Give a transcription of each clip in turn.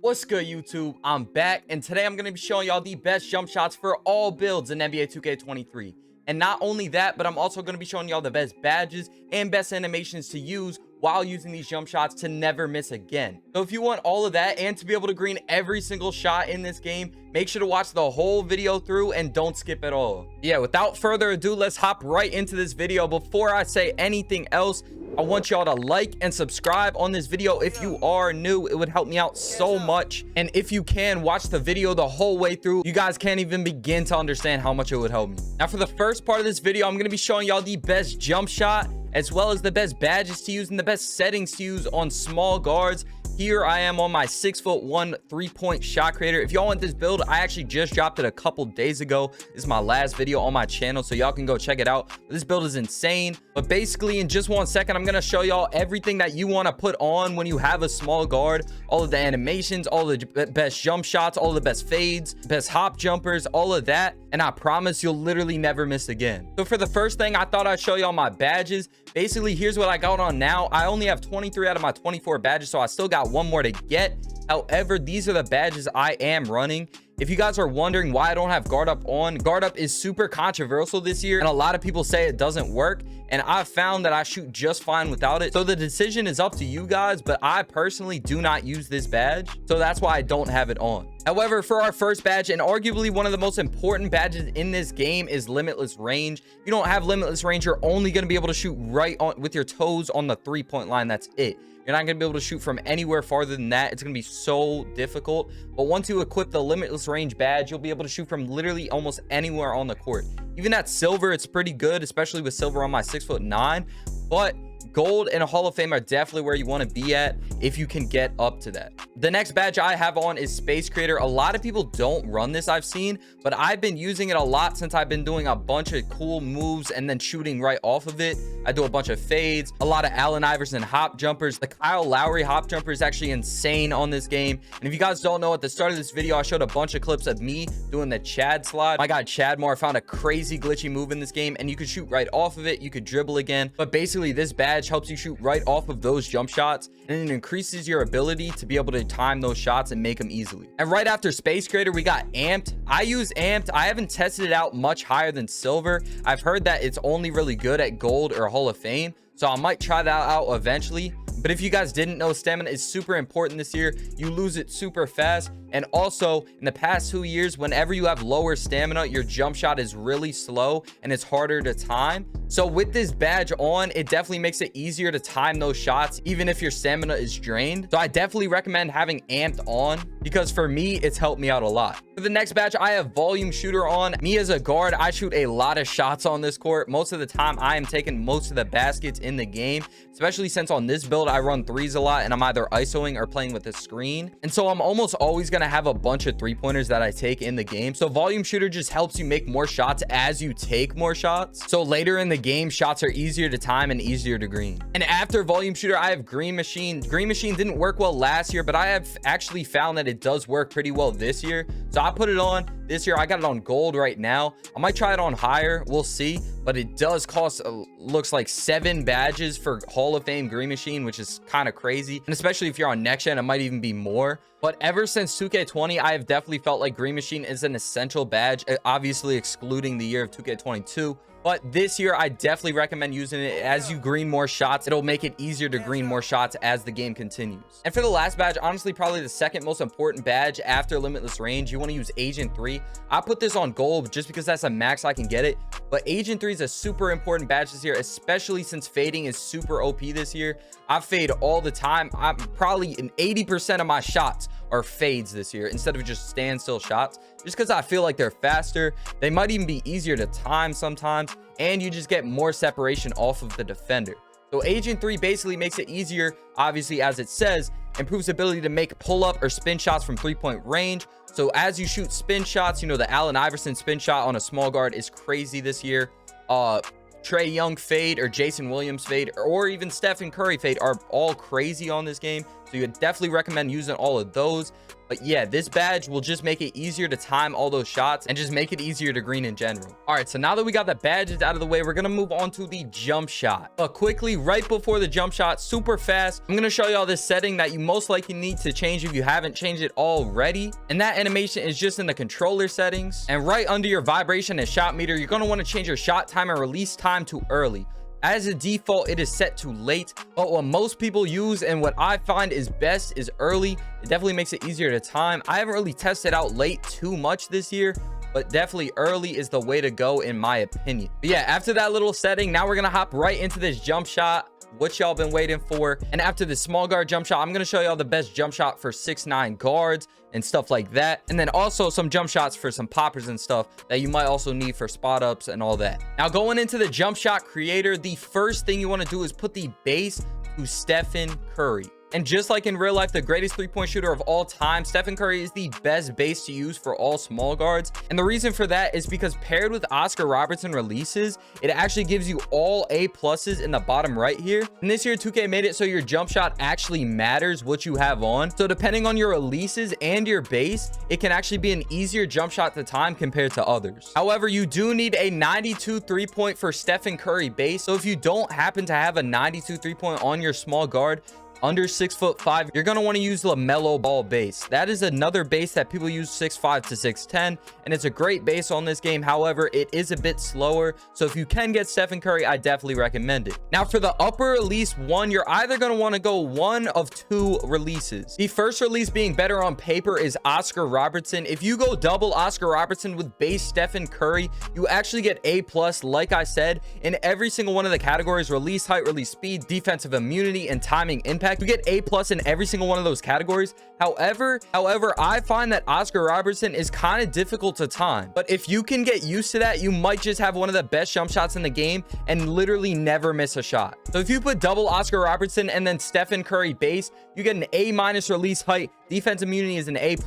What's good, YouTube? I'm back, and today I'm going to be showing y'all the best jump shots for all builds in NBA 2K23. And not only that, but I'm also going to be showing y'all the best badges and best animations to use while using these jump shots to never miss again. So if you want all of that and to be able to green every single shot in this game, make sure to watch the whole video through and don't skip at all. Yeah, without further ado, let's hop right into this video. Before I say anything else, I want y'all to like and subscribe on this video. If you are new, it would help me out so much. And if you can, watch the video the whole way through. You guys can't even begin to understand how much it would help me. Now, for the first part of this video, I'm going to be showing y'all the best jump shot, as well as the best badges to use and the best settings to use on small guards. Here I am on my 6'1" 3-point shot creator. If y'all want this build, I actually just dropped it a couple days ago. This is my last video on my channel, so y'all can go check it out. This build is insane. But basically, in just 1 second, I'm gonna show y'all everything that you want to put on when you have a small guard. All of the animations, all the best jump shots, all the best fades, best hop jumpers, all of that. And I promise you'll literally never miss again. So for the first thing, I thought I'd show y'all my badges. Basically, here's what I got on now. I only have 23 out of my 24 badges, so I still got one more to get. However, these are the badges I am running. If you guys are wondering why I don't have guard up on, guard up is super controversial this year, and a lot of people say it doesn't work, and I've found that I shoot just fine without it. So the decision is up to you guys, but I personally do not use this badge, so that's why I don't have it on. However, for our first badge, and arguably one of the most important badges in this game, is limitless range. If you don't have limitless range, you're only going to be able to shoot right on with your toes on the 3-point line. That's it. You're not going to be able to shoot from anywhere farther than that. It's going to be so difficult. But once you equip the limitless range badge, you'll be able to shoot from literally almost anywhere on the court. Even at silver, it's pretty good, especially with silver on my 6'9". But gold and a Hall of Fame are definitely where you want to be at if you can get up to that. The next badge I have on is Space Creator. A lot of people don't run this, I've seen, but I've been using it a lot since I've been doing a bunch of cool moves and then shooting right off of it. I do a bunch of fades, a lot of Allen Iverson hop jumpers. The Kyle Lowry hop jumper is actually insane on this game. And if you guys don't know, at the start of this video, I showed a bunch of clips of me doing the Chad slide. My guy Chad Moore found a crazy glitchy move in this game, and you could shoot right off of it. You could dribble again, but basically this badge helps you shoot right off of those jump shots, and it increases your ability to be able to time those shots and make them easily. And right after Space Creator, we got Amped. I use Amped. I haven't tested it out much higher than silver. I've heard that it's only really good at gold or Hall of Fame, so I might try that out eventually. But if you guys didn't know, stamina is super important this year. You lose it super fast. And also, in the past 2 years, whenever you have lower stamina, your jump shot is really slow and it's harder to time. So with this badge on, it definitely makes it easier to time those shots, even if your stamina is drained. So I definitely recommend having Amped on, because for me, it's helped me out a lot. For the next badge, I have Volume Shooter on. Me as a guard, I shoot a lot of shots on this court. Most of the time, I am taking most of the baskets in the game, especially since on this build, I run threes a lot and I'm either isoing or playing with a screen. And so I'm almost always going to have a bunch of 3-pointers that I take in the game. So Volume Shooter just helps you make more shots as you take more shots. So later in the game, shots are easier to time and easier to green. And after Volume Shooter, I have Green Machine. Green Machine didn't work well last year, but I have actually found that it does work pretty well this year. So I put it on this year. I got it on gold right now. I might try it on higher. We'll see. But it does cost, looks like 7 badges for Hall of Fame Green Machine, which is kind of crazy. And especially if you're on next gen, it might even be more. But ever since 2K20, I have definitely felt like Green Machine is an essential badge, obviously excluding the year of 2K22. But this year, I definitely recommend using it. As you green more shots, it'll make it easier to green more shots as the game continues. And for the last badge, honestly, probably the second most important badge after Limitless Range, you want to use Agent 3. I put this on gold just because that's a max I can get it. But Agent 3 is a super important badge this year, especially since fading is super OP this year. I fade all the time. I'm probably in 80% of my shots are fades this year instead of just standstill shots, just because I feel like they're faster. They might even be easier to time sometimes, and you just get more separation off of the defender. So Agent 3 basically makes it easier, obviously, as it says, improves the ability to make pull-up or spin shots from 3-point range. So as you shoot spin shots, you know, the Allen Iverson spin shot on a small guard is crazy this year. Trae Young fade or Jason Williams fade or even Stephen Curry fade are all crazy on this game. So you would definitely recommend using all of those. But yeah, this badge will just make it easier to time all those shots and just make it easier to green in general. All right, so now that we got the badges out of the way, we're gonna move on to the jump shot. But quickly, right before the jump shot, super fast, I'm gonna show y'all this setting that you most likely need to change if you haven't changed it already. And that animation is just in the controller settings. And right under your vibration and shot meter, you're gonna wanna change your shot time and release time to early. As a default, it is set to late, but what most people use and what I find is best is early. It definitely makes it easier to time. I haven't really tested out late too much this year, but definitely early is the way to go in my opinion. But yeah, after that little setting, now we're gonna hop right into this jump shot, what y'all been waiting for. And after the small guard jump shot, I'm gonna show y'all the best jump shot for 6'9" guards and stuff like that, and then also some jump shots for some poppers and stuff that you might also need for spot ups and all that. Now going into the jump shot creator, the first thing you want to do is put the base to Stephen Curry. And just like in real life, the greatest three-point shooter of all time, Stephen Curry is the best base to use for all small guards. And the reason for that is because paired with Oscar Robertson releases, it actually gives you all A+ in the bottom right here. And this year, 2K made it so your jump shot actually matters what you have on. So depending on your releases and your base, it can actually be an easier jump shot to time compared to others. However, you do need a 92 3-point for Stephen Curry base. So if you don't happen to have a 92 3-point on your small guard, under 6'5", you're going to want to use LaMelo Ball base. That is another base that people use 6'5" to 6'10", and it's a great base on this game. However, it is a bit slower, so if you can get Stephen Curry, I definitely recommend it. Now for the upper release one, you're either going to want to go one of two releases. The first release being better on paper is Oscar Robertson. If you go double Oscar Robertson with base Stephen Curry, you actually get A+, like I said, in every single one of the categories: release height, release speed, defensive immunity, and timing impact. You get A+ in every single one of those categories. However, I find that Oscar Robertson is kind of difficult to time. But if you can get used to that, you might just have one of the best jump shots in the game and literally never miss a shot. So if you put double Oscar Robertson and then Stephen Curry base, you get an A- release height, defense immunity is an A+,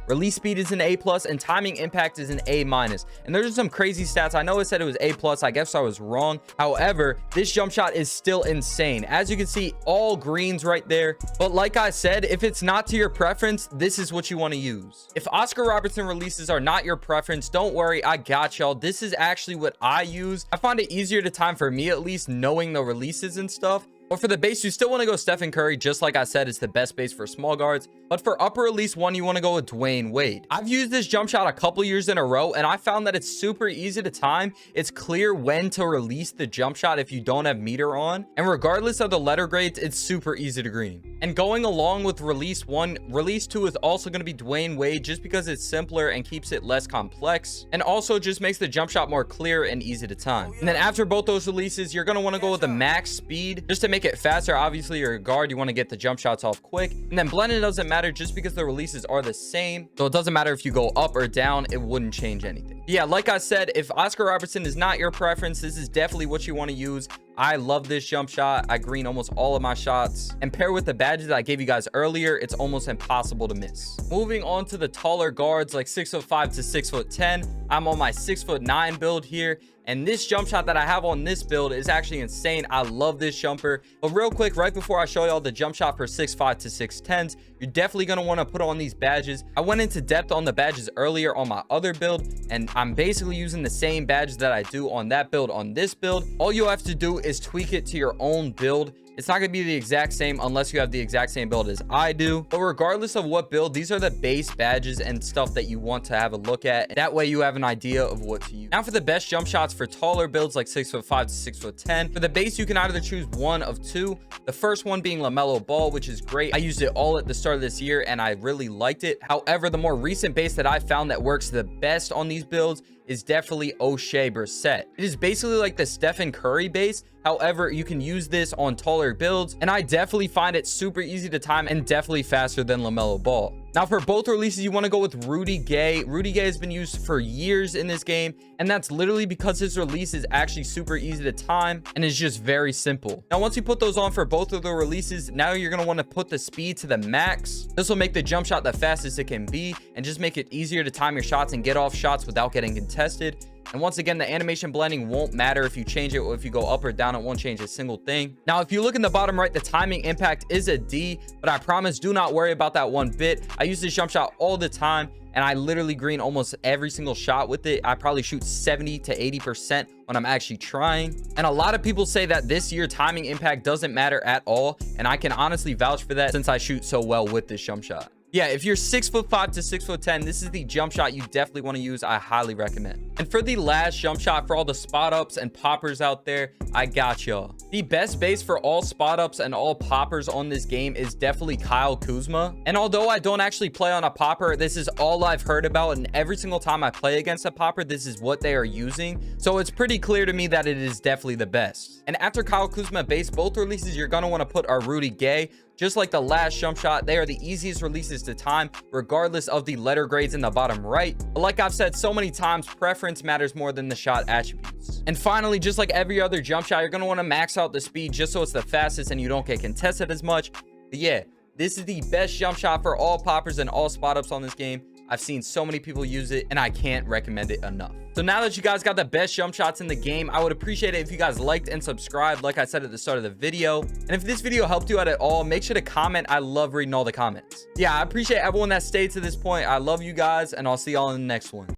release speed is an A+, and timing impact is an A-. And there's some crazy stats. I know it said it was A+. I guess I was wrong. However, this jump shot is still insane. As you can see, all greens right there. But like I said, if it's not to your preference, this is what you want to use. If Oscar Robertson releases are not your preference, don't worry, I got y'all. This is actually what I use. I find it easier to time, for me at least, knowing the releases and stuff. But for the base, you still want to go Stephen Curry. Just like I said, it's the best base for small guards. But for upper release one, you want to go with Dwayne Wade. I've used this jump shot a couple years in a row, and I found that it's super easy to time. It's clear when to release the jump shot if you don't have meter on. And regardless of the letter grades, it's super easy to green. And going along with release one, release two is also going to be Dwayne Wade, just because it's simpler and keeps it less complex. And also just makes the jump shot more clear and easy to time. And then after both those releases, you're going to want to go with the max speed, just to make it faster. Obviously, you're a guard, you want to get the jump shots off quick. And then blended doesn't matter, just because the releases are the same. So it doesn't matter if you go up or down, it wouldn't change anything. Yeah, like I said, if Oscar Robertson is not your preference, this is definitely what you want to use. I love this jump shot. I green almost all of my shots, and pair with the badges that I gave you guys earlier, it's almost impossible to miss. Moving on to the taller guards, like 6'5" to 6'10", I'm on my 6'9" build here. And this jump shot that I have on this build is actually insane. I love this jumper. But real quick, right before I show y'all the jump shot for 6'5" to 6'10", you're definitely going to want to put on these badges. I went into depth on the badges earlier on my other build, and I'm basically using the same badges that I do on that build on this build. All you have to do is tweak it to your own build. It's not going to be the exact same unless you have the exact same build as I do. But regardless of what build, these are the base badges and stuff that you want to have a look at. That way you have an idea of what to use. Now for the best jump shots for taller builds like 6'5" to 6'10". For the base, you can either choose one of two. The first one being LaMelo Ball, which is great. I used it all at the start of this year and I really liked it. However, the more recent base that I found that works the best on these builds is definitely O'Shea Brissett. It is basically like the Stephen Curry base. However, you can use this on taller builds, and I definitely find it super easy to time and definitely faster than LaMelo Ball. Now for both releases, you want to go with Rudy Gay. Rudy Gay has been used for years in this game, and that's literally because his release is actually super easy to time and is just very simple. Now once you put those on for both of the releases, now you're going to want to put the speed to the max. This will make the jump shot the fastest it can be and just make it easier to time your shots and get off shots without getting contested. And once again, the animation blending won't matter if you change it, or if you go up or down, it won't change a single thing. Now, if you look in the bottom right, the timing impact is a D, but I promise, do not worry about that one bit. I use this jump shot all the time, and I literally green almost every single shot with it. I probably shoot 70 to 80% when I'm actually trying. And a lot of people say that this year timing impact doesn't matter at all, and I can honestly vouch for that since I shoot so well with this jump shot. Yeah, if you're 6'5" to 6'10", this is the jump shot you definitely want to use. I highly recommend. And for the last jump shot, for all the spot ups and poppers out there, I got y'all. The best base for all spot ups and all poppers on this game is definitely Kyle Kuzma. And although I don't actually play on a popper, this is all I've heard about, and every single time I play against a popper, this is what they are using. So it's pretty clear to me that it is definitely the best. And after Kyle Kuzma base, both releases you're gonna want to put are Rudy Gay. Just like the last jump shot, they are the easiest releases to time, regardless of the letter grades in the bottom right. But like I've said so many times, preference matters more than the shot attributes. And finally, just like every other jump shot, you're going to want to max out the speed just so it's the fastest and you don't get contested as much. But yeah, this is the best jump shot for all poppers and all spot ups on this game. I've seen so many people use it, and I can't recommend it enough. So now that you guys got the best jump shots in the game, I would appreciate it if you guys liked and subscribed, like I said at the start of the video. And if this video helped you out at all, make sure to comment. I love reading all the comments. Yeah, I appreciate everyone that stayed to this point. I love you guys, and I'll see y'all in the next one.